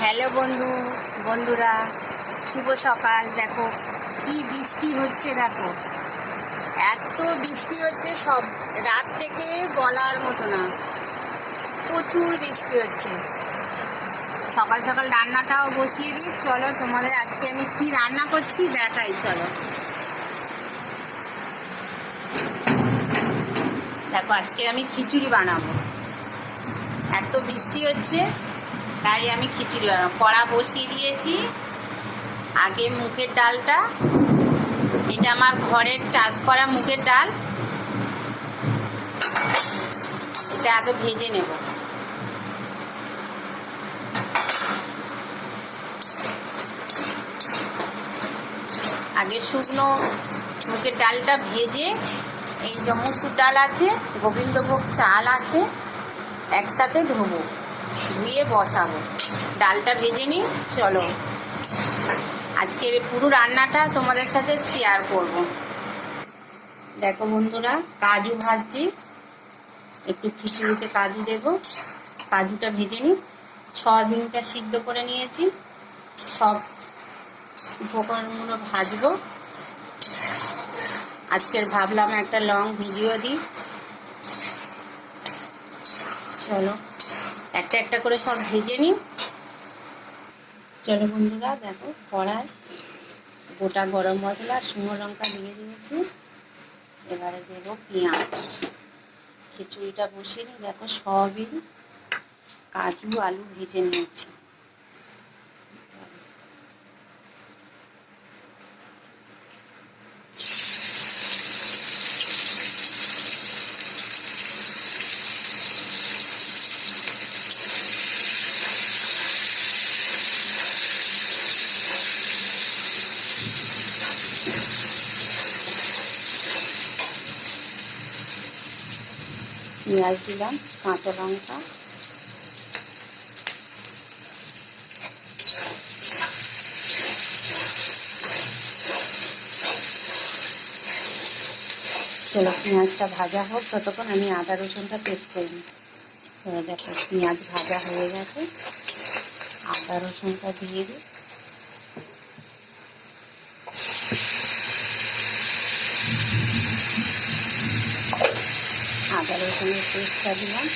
Hello বন্ধুরা, শুভ সকাল। দেখো কি বৃষ্টি হচ্ছে, দেখো এত বৃষ্টি হচ্ছে, সব রাত থেকে বলার মতো না, প্রচুর বৃষ্টি হচ্ছে। সকাল সকাল রান্নাটাও বসিয়ে দিই। চলো তোমাদের আজকে আমি কি রান্না করছি দেখাই। চলো দেখো, আজকে আমি খিচুড়ি বানাবো। এত বৃষ্টি হচ্ছে তাই আমি খিচুড়ি বানাবো। কড়া বসিয়ে দিয়েছি। আগে মুগের ডালটা, এটা আমার ঘরের চাষ করা মুগের ডাল, এটা আগে ভেজে নেব। আগে শুকনো মুগের ডালটা ভেজে, এই যে মসুর ডাল আছে, গোবিন্দভোগ চাল আছে, একসাথে ধোবো, ধুয়ে বসাবো। ডালটা ভেজে নিই। চলো আজকের পুরো রান্নাটা তোমাদের সাথে শেয়ার করব। দেখো বন্ধুরা, কাজু ভাজছি, একটু খিচুড়িতে কাজু দেব। কাজুটা ভেজে নিই। সয়াবিনটা সিদ্ধ করে নিয়েছি, সব উপকরণগুলো ভাজবো। আজকের ভাবলাম একটা লং ভিডিও দিই। চলো একটা একটা করে সব ভেজে নিই। চলো বন্ধুরা, দেখো কড়াই গোটা গরম মশলা, শুকনো লঙ্কা দিয়ে দিয়েছি। এবারে দেবো পেঁয়াজ। খিচুড়িটা বসিয়ে নিই। দেখো সয়াবিন, কাজু, আলু ভেজে নিয়েছি। পেঁয়াজ দিলাম, কাঁচা লঙ্কা, চলো পেঁয়াজটা ভাজা হোক, ততক্ষণ আমি আদা রসুনটা পেস্ট করে নিই। দেখো পেঁয়াজ ভাজা হয়ে গেছে, আদা রসুনটা দিয়ে দিই। আদা রসুনের পেস্টটা দিলাম।